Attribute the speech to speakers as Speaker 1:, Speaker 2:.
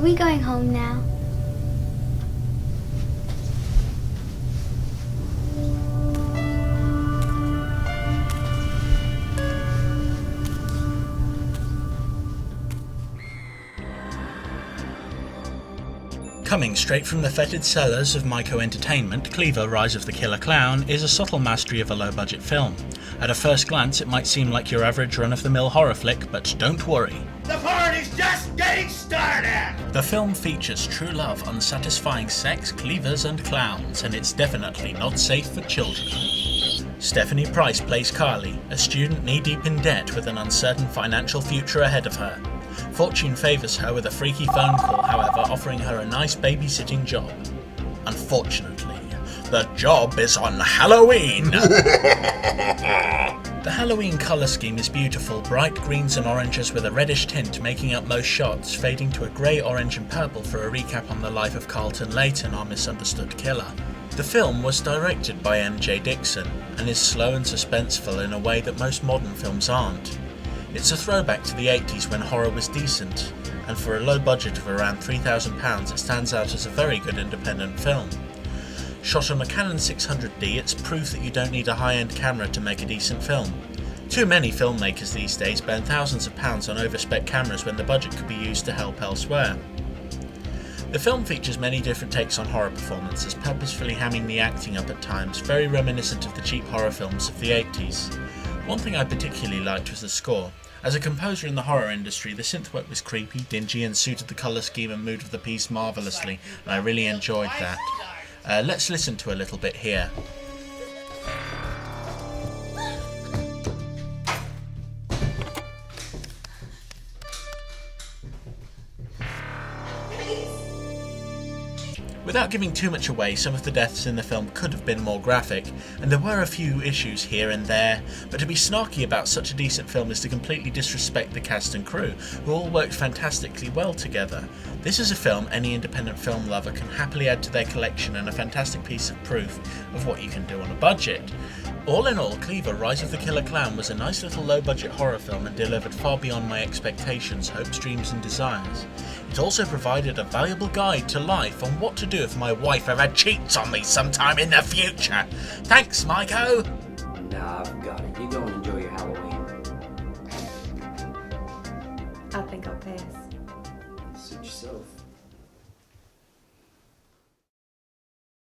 Speaker 1: we going home now?
Speaker 2: Coming straight from the fetid cellars of Myco Entertainment, Cleaver, Rise of the Killer Clown is a subtle mastery of a low-budget film. At a first glance it might seem like your average run-of-the-mill horror flick, but don't worry.
Speaker 3: The party's just getting started!
Speaker 2: The film features true love, unsatisfying sex, cleavers and clowns, and it's definitely not safe for children. Stephanie Price plays Carly, a student knee-deep in debt with an uncertain financial future ahead of her. Fortune favours her with a freaky phone call, however, offering her a nice babysitting job. Unfortunately, the job is on Halloween! The Halloween colour scheme is beautiful, bright greens and oranges with a reddish tint making up most shots, fading to a grey, orange and purple for a recap on the life of Carlton Layton, our misunderstood killer. The film was directed by MJ Dixon, and is slow and suspenseful in a way that most modern films aren't. It's a throwback to the 80s when horror was decent, and for a low budget of around £3,000 it stands out as a very good independent film. Shot on a Canon 600D, it's proof that you don't need a high-end camera to make a decent film. Too many filmmakers these days spend thousands of pounds on overspec cameras when the budget could be used to help elsewhere. The film features many different takes on horror performances, purposefully hamming the acting up at times, very reminiscent of the cheap horror films of the 80s. One thing I particularly liked was the score. As a composer in the horror industry, the synth work was creepy, dingy, and suited the colour scheme and mood of the piece marvellously, and I really enjoyed that. Let's listen to a little bit here. Without giving too much away, some of the deaths in the film could have been more graphic, and there were a few issues here and there, but to be snarky about such a decent film is to completely disrespect the cast and crew, who all worked fantastically well together. This is a film any independent film lover can happily add to their collection, and a fantastic piece of proof of what you can do on a budget. All in all, Cleaver, Rise of the Killer Clown was a nice little low-budget horror film and delivered far beyond my expectations, hopes, dreams and desires. It also provided a valuable guide to life on what to do if my wife ever cheats on me sometime in the future. Thanks, Myco!
Speaker 4: Nah, I've got it. You go